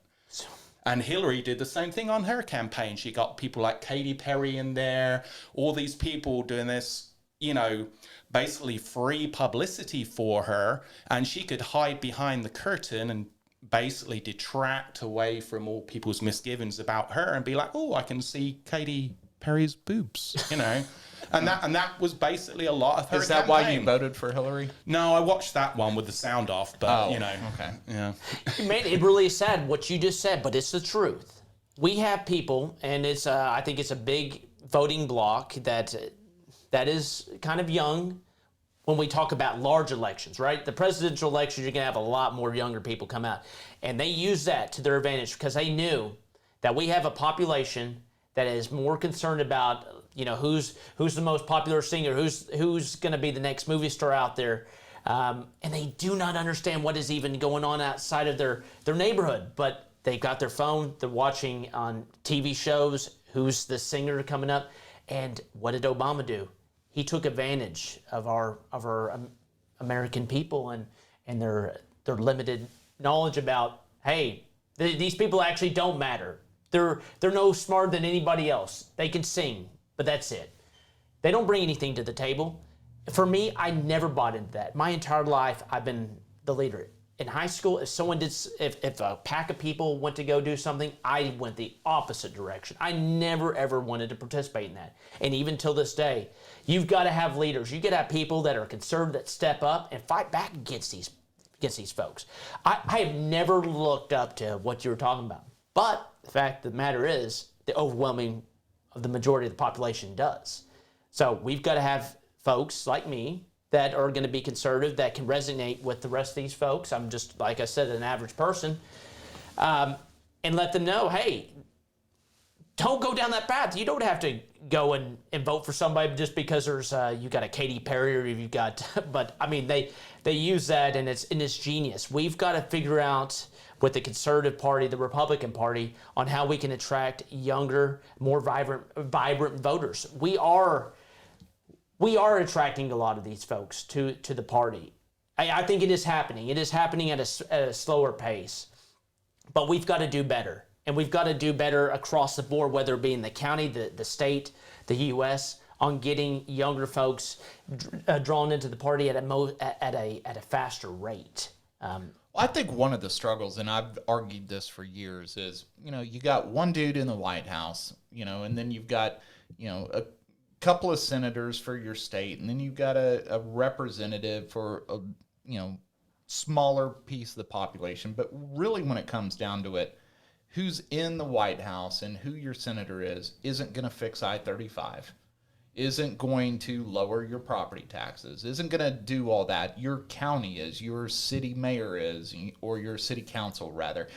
C: And Hillary did the same thing on her campaign. She got people like Katy Perry in there, all these people doing this, basically free publicity for her. And she could hide behind the curtain and basically detract away from all people's misgivings about her and be like, oh, I can see Katy Perry's boobs, And that was basically a lot of her
A: Is that
C: campaign.
A: why you voted for Hillary?
C: No, I watched that one with the sound off, but,
A: Okay.
C: Yeah.
B: Man, it really is sad what you just said, but it's the truth. We have people, and it's I think it's a big voting bloc that is kind of young when we talk about large elections, right? The presidential elections, you're going to have a lot more younger people come out. And they use that to their advantage because they knew that we have a population that is more concerned about who's the most popular singer, who's going to be the next movie star out there, and they do not understand what is even going on outside of their neighborhood. But they've got their phone, they're watching on TV shows who's the singer coming up, and what did Obama do? He took advantage of our American people and their limited knowledge about, hey, these people actually don't matter. They're no smarter than anybody else. They can sing, but that's it. They don't bring anything to the table. For me, I never bought into that. My entire life, I've been the leader. In high school, if a pack of people went to go do something, I went the opposite direction. I never, ever wanted to participate in that. And even till this day, you've got to have leaders. You got to have people that are conservative, that step up and fight back against these folks. I have never looked up to what you were talking about. But the fact of the matter is, the overwhelming of the majority of the population does. So we've got to have folks like me that are going to be conservative, that can resonate with the rest of these folks. I'm just, like I said, an average person. And let them know, hey, don't go down that path. You don't have to go and vote for somebody just because there's you got a Katy Perry or you've got, but I mean, they use that and it's genius. We've got to figure out with the Conservative Party, the Republican Party, on how we can attract younger, more vibrant voters. We are attracting a lot of these folks to the party. I think it is happening. It is happening at a slower pace. But we've got to do better. And we've got to do better across the board, whether it be in the county, the state, the U.S., on getting younger folks drawn into the party at a faster rate.
A: I think one of the struggles, and I've argued this for years, is, you got one dude in the White House, and then you've got, a couple of senators for your state, and then you've got a representative for a, smaller piece of the population. But really, when it comes down to it, who's in the White House and who your senator isn't going to fix I-35. Isn't going to lower your property taxes, isn't going to do all that. Your county is, your city mayor is, or your city council, rather,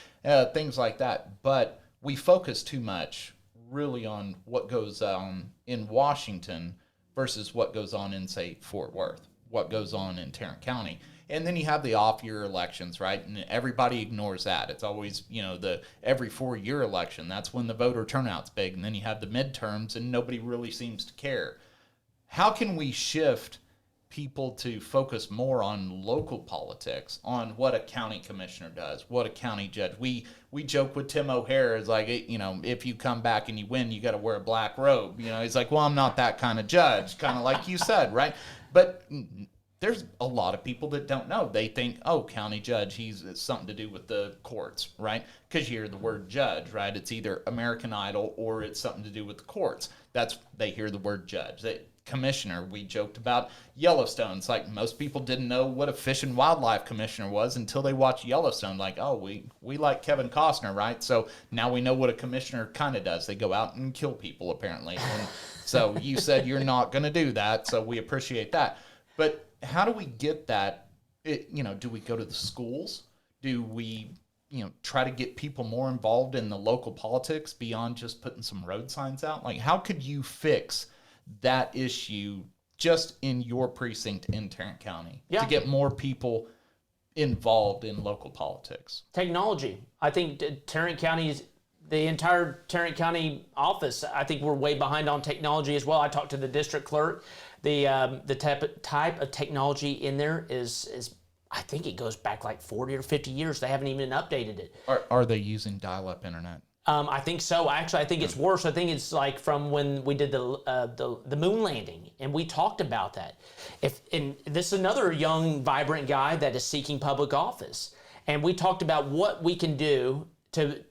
A: things like that. But we focus too much really on what goes on in Washington versus what goes on in, say, Fort Worth, what goes on in Tarrant County. And then you have the off-year elections, right? And everybody ignores that. It's always, the every 4-year election. That's when the voter turnout's big. And then you have the midterms, and nobody really seems to care. How can we shift people to focus more on local politics, on what a county commissioner does, what a county judge. We joke with Tim O'Hare, is like, if you come back and you win, you got to wear a black robe. He's like, well, I'm not that kind of judge, kind of like you said, right? But there's a lot of people that don't know. They think, oh, county judge, it's something to do with the courts, right? Because you hear the word judge, right? It's either American Idol or it's something to do with the courts. They hear the word judge. Commissioner, we joked about Yellowstone. It's like most people didn't know what a fish and wildlife commissioner was until they watched Yellowstone. Like, oh, we like Kevin Costner, right? So now we know what a commissioner kind of does. They go out and kill people, apparently. And so you said you're not going to do that, so we appreciate that. But how do we get that? Do we go to the schools? Do we, try to get people more involved in the local politics beyond just putting some road signs out? Like, how could you fix that issue just in your precinct in Tarrant County to get more people involved in local politics?
B: Technology. I think the entire Tarrant County office, I think we're way behind on technology as well. I talked to the district clerk. The type of technology in there is I think it goes back like 40 or 50 years. They haven't even updated it.
A: Are they using dial-up internet?
B: I think so. Actually, I think it's worse. I think it's like from when we did the moon landing, and we talked about that. And this is another young, vibrant guy that is seeking public office, and we talked about what we can do to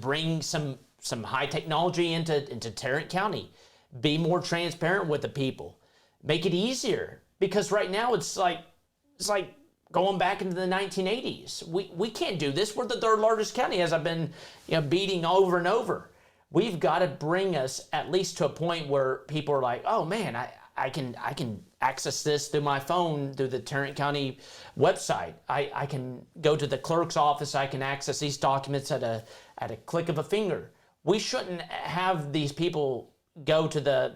B: bring some high technology into Tarrant County, be more transparent with the people, make it easier. Because right now it's like going back into the 1980s. We can't do this. We're the third largest county, as I've been beating over and over. We've got to bring us at least to a point where people are like, oh man, I can access this through my phone, through the Tarrant County website. I can go to the clerk's office. I can access these documents at a click of a finger. We shouldn't have these people go to the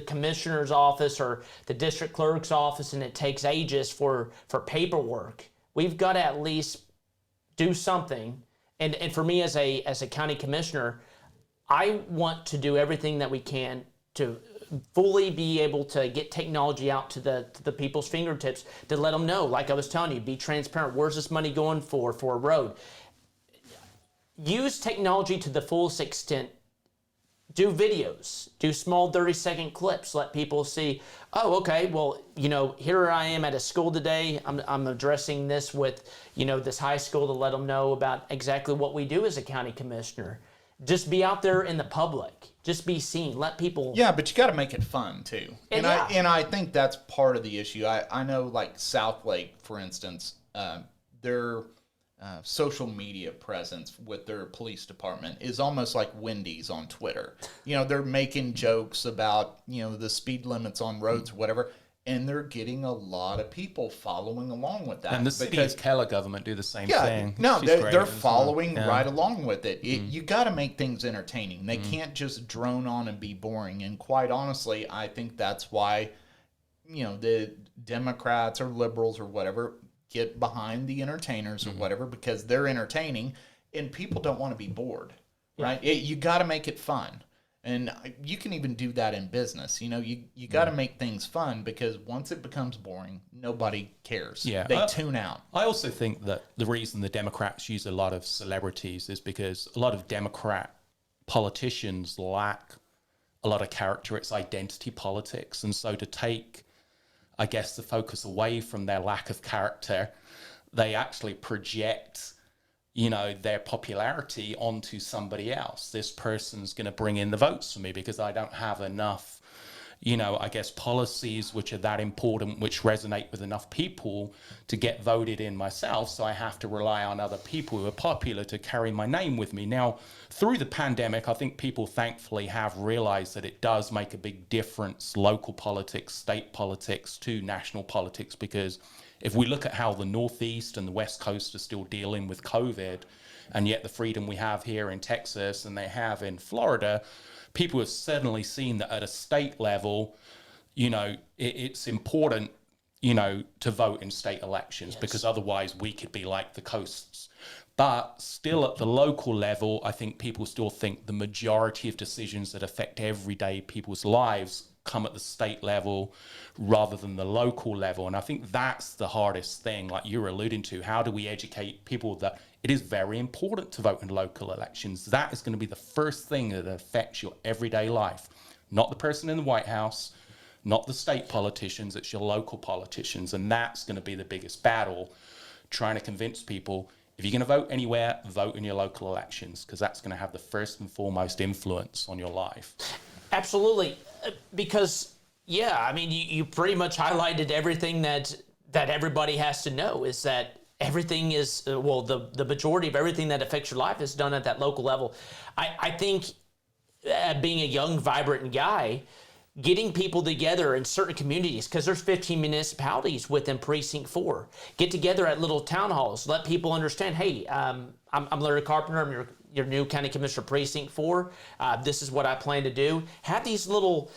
B: commissioner's office or the district clerk's office and it takes ages for paperwork. We've got to at least do something. And for me as a county commissioner, I want to do everything that we can to fully be able to get technology out to the people's fingertips to let them know, like I was telling you, be transparent. Where's this money going for a road? Use technology to the fullest extent. Do videos, do small 30-second clips, let people see, oh, okay, well, here I am at a school today. I'm addressing this with, this high school to let them know about exactly what we do as a county commissioner. Just be out there in the public. Just be seen. Let people...
A: Yeah, but you got to make it fun, too. And I think that's part of the issue. I know, like, Southlake, for instance, their social media presence with their police department is almost like Wendy's on Twitter. They're making jokes about, the speed limits on roads or whatever, and they're getting a lot of people following along with that.
C: And the city of Keller government do the same thing.
A: No, they're following right along with it. You got to make things entertaining. They can't just drone on and be boring. And quite honestly, I think that's why, the Democrats or liberals or whatever get behind the entertainers or whatever, because they're entertaining and people don't want to be bored, right? You got to make it fun. And you can even do that in business. You got to make things fun, because once it becomes boring, nobody cares.
C: Yeah.
A: They tune out.
C: I also think that the reason the Democrats use a lot of celebrities is because a lot of Democrat politicians lack a lot of character. It's identity politics. And so to take, I guess, the focus away from their lack of character, they actually project, their popularity onto somebody else. This person's going to bring in the votes for me because I don't have enough, I guess, policies which are that important, which resonate with enough people to get voted in myself. So I have to rely on other people who are popular to carry my name with me. Now, through the pandemic, I think people thankfully have realized that it does make a big difference, local politics, state politics to national politics, because if we look at how the Northeast and the West Coast are still dealing with COVID, and yet the freedom we have here in Texas and they have in Florida, people have certainly seen that at a state level, it's important, to vote in state elections, because otherwise we could be like the coasts. But still at the local level, I think people still think the majority of decisions that affect everyday people's lives come at the state level rather than the local level. And I think that's the hardest thing, like you're alluding to. How do we educate people that it is very important to vote in local elections? That is going to be the first thing that affects your everyday life. Not the person in the White House, not the state politicians, it's your local politicians. And that's going to be the biggest battle, trying to convince people, if you're going to vote anywhere, vote in your local elections, because that's going to have the first and foremost influence on your life. Absolutely.
B: Because, yeah, I mean, you pretty much highlighted everything that everybody has to know, is that everything is, the majority of everything that affects your life is done at that local level. I think being a young, vibrant guy, getting people together in certain communities, because there's 15 municipalities within Precinct 4. Get together at little town halls. Let people understand, hey, I'm Larry Carpenter. I'm your new county commissioner, Precinct 4. This is what I plan to do. Have these little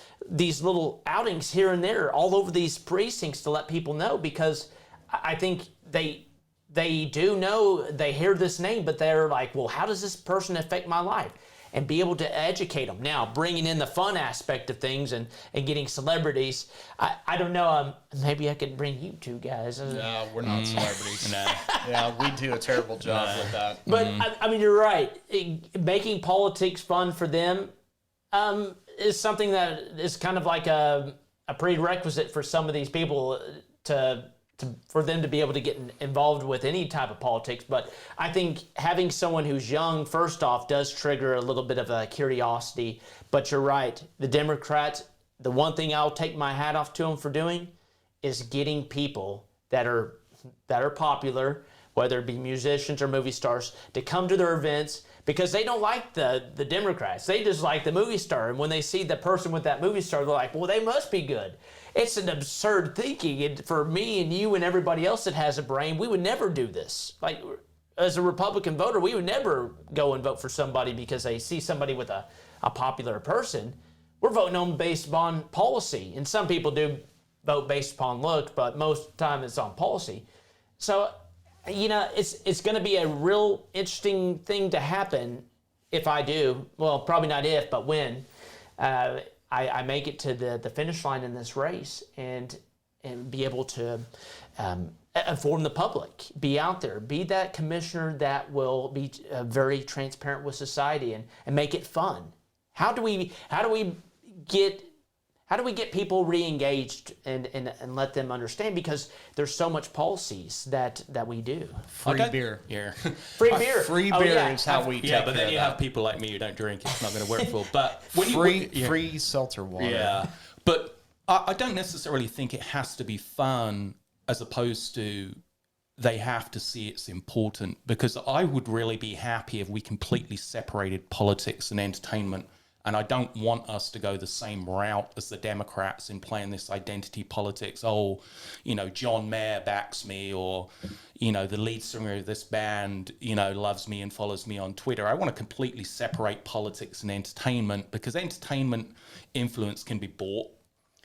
B: outings here and there all over these precincts to let people know, because I think they do know, they hear this name, but they're like, well, how does this person affect my life? And be able to educate them. Now, bringing in the fun aspect of things and getting celebrities, I don't know, maybe I could bring you two guys.
A: No, we're not celebrities. No. Yeah, we do a terrible job with that.
B: But, I mean, you're right. Making politics fun for them is something that is kind of like a prerequisite for some of these people for them to be able to get involved with any type of politics. But I think having someone who's young, first off, does trigger a little bit of a curiosity. But you're right. The Democrats, the one thing I'll take my hat off to them for doing is getting people that are popular, whether it be musicians or movie stars, to come to their events, because they don't like the Democrats. They just like the movie star. And when they see the person with that movie star, they're like, well, they must be good. It's an absurd thinking. And for me and you and everybody else that has a brain, we would never do this. Like, as a Republican voter, we would never go and vote for somebody because they see somebody with a popular person. We're voting on based upon policy. And some people do vote based upon looks, but most of the time it's on policy. So, you know, it's going to be a real interesting thing to happen if I do. Well, probably not if, but when I make it to the finish line in this race and be able to inform the public, be out there, be that commissioner that will be very transparent with society and make it fun. How do we get people re-engaged and let them understand? Because there's so much policies that we do.
A: Free beer.
C: Yeah.
B: Free beer.
A: Free beer is how we take care of that.
C: Yeah, but then you have people like me who don't drink. It's not going to work for. But
A: free seltzer water.
C: Yeah, but I don't necessarily think it has to be fun as opposed to they have to see it's important, because I would really be happy if we completely separated politics and entertainment. And I don't want us to go the same route as the Democrats in playing this identity politics. Oh, you know, John Mayer backs me, or, you know, the lead singer of this band, you know, loves me and follows me on Twitter. I want to completely separate politics and entertainment, because entertainment influence can be bought,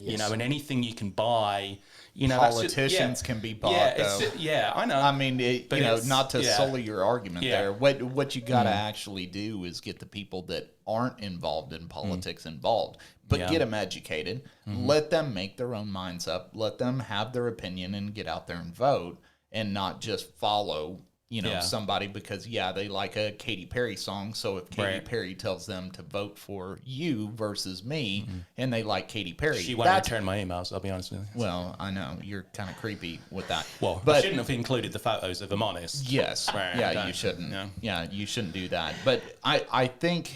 C: you know, and anything you can buy, you know,
A: politicians can be bought, though.
C: Yeah, I know.
A: I mean, you know, not to sully your argument there. What you got to actually do is get the people that aren't involved in politics involved, but get them educated. Let them make their own minds up. Let them have their opinion and get out there and vote, and not just follow, you know, somebody because, they like a Katy Perry song. So if Katy Perry tells them to vote for you versus me, and they like Katy Perry.
C: She won't return my emails, I'll be honest with you.
A: Well, I know. You're kind of creepy with that.
C: Well, but I shouldn't have included the photos, if I'm honest.
A: Yes. You shouldn't. Yeah, you shouldn't do that. But I think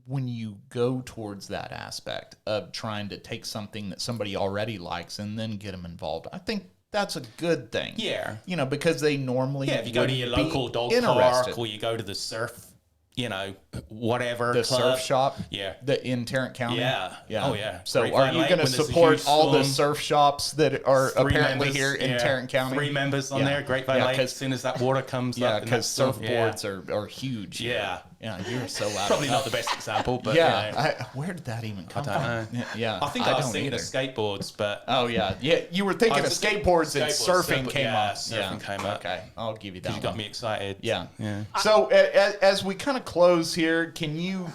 A: when you go towards that aspect of trying to take something that somebody already likes and then get them involved, I think that's a good thing.
C: Yeah.
A: You know, because they normally
C: if you go to your local dog park, or you go to the surf, you know, whatever
A: the
C: club.
A: surf shop, in Tarrant County,
C: oh yeah.
A: So are you going to support all the surf shops that are apparently here in Tarrant County?
C: 3 members on there, Great Valley Lake. As soon as that water comes up,
A: because surfboards are huge. Yeah, you're so loud.
C: Probably not the best example, but
A: where did that even come
C: from? I don't know.
A: Yeah,
C: I think I was thinking of skateboards, but
A: you were thinking of skateboards and surfing came up.
C: Surfing came up.
A: Okay, I'll give you that.
C: You got me excited.
A: Yeah. So as we kind of close here, can you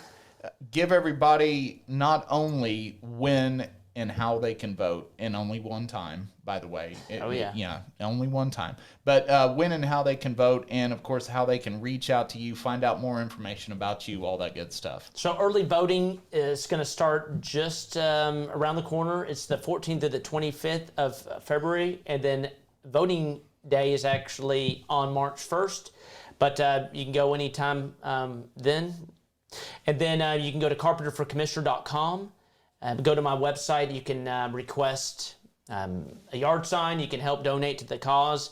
A: give everybody not only when and how they can vote, and only one time, by the way.
B: Yeah.
A: Only one time. But when and how they can vote, and of course how they can reach out to you, find out more information about you, all that good stuff.
B: So early voting is going to start just around the corner. It's the 14th to the 25th of February, and then voting day is actually on March 1st. But you can go anytime then. And then you can go to carpenterforcommissioner.com. Go to my website. You can request a yard sign. You can help donate to the cause.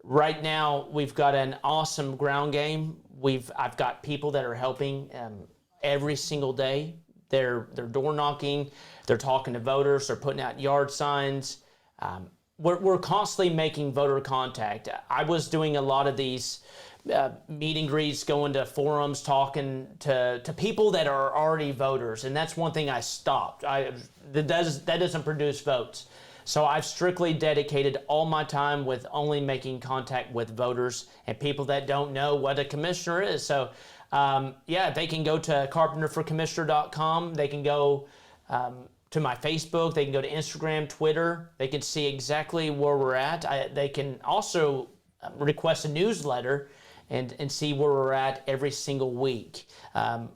B: Right now, we've got an awesome ground game. I've got people that are helping every single day. They're door knocking. They're talking to voters. They're putting out yard signs. We're constantly making voter contact. I was doing a lot of these meet and greets, going to forums, talking to people that are already voters, and that's one thing I stopped. That doesn't produce votes. So I've strictly dedicated all my time with only making contact with voters and people that don't know what a commissioner is. So they can go to carpenterforcommissioner.com. They can go to my Facebook. They can go to Instagram, Twitter. They can see exactly where we're at. They can also request a newsletter and see where we're at every single week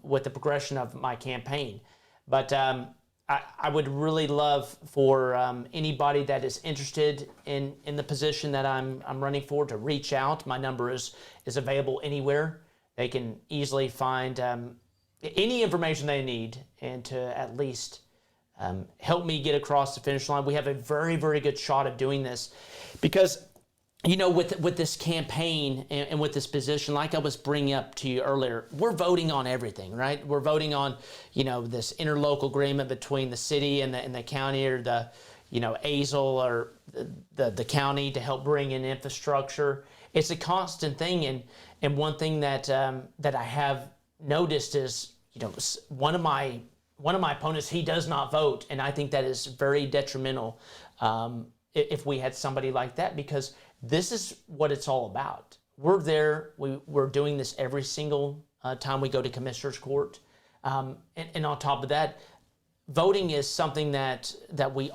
B: with the progression of my campaign. But I would really love for anybody that is interested in the position that I'm running for to reach out. My number is available anywhere. They can easily find any information they need and to at least help me get across the finish line. We have a very, very good shot of doing this because, with this campaign and with this position, like I was bringing up to you earlier, we're voting on everything, right? We're voting on, this interlocal agreement between the city and the county, or the, AZL or the county to help bring in infrastructure. It's a constant thing, and one thing that I have noticed is, one of my opponents, he does not vote, and I think that is very detrimental if we had somebody like that, because this is what it's all about. We're there. We're doing this every single time we go to Commissioner's Court. And on top of that, voting is something that we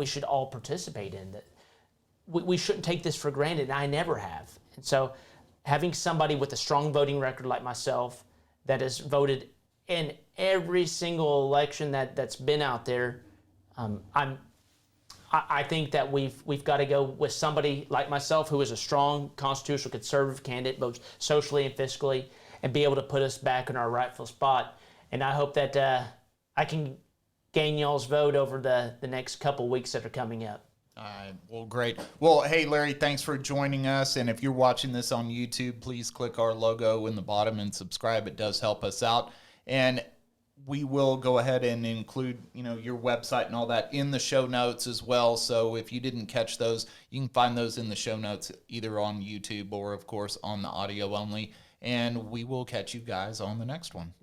B: should all participate in. That we shouldn't take this for granted, and I never have. And so having somebody with a strong voting record like myself that has voted in every single election that's been out there, I think that we've got to go with somebody like myself who is a strong constitutional conservative candidate, both socially and fiscally, and be able to put us back in our rightful spot. And I hope that I can gain y'all's vote over the next couple weeks that are coming up.
A: Well, great. Well, hey, Larry, thanks for joining us. And if you're watching this on YouTube, please click our logo in the bottom and subscribe. It does help us out. And we will go ahead and include, your website and all that in the show notes as well. So if you didn't catch those, you can find those in the show notes, either on YouTube or, of course, on the audio only. And we will catch you guys on the next one.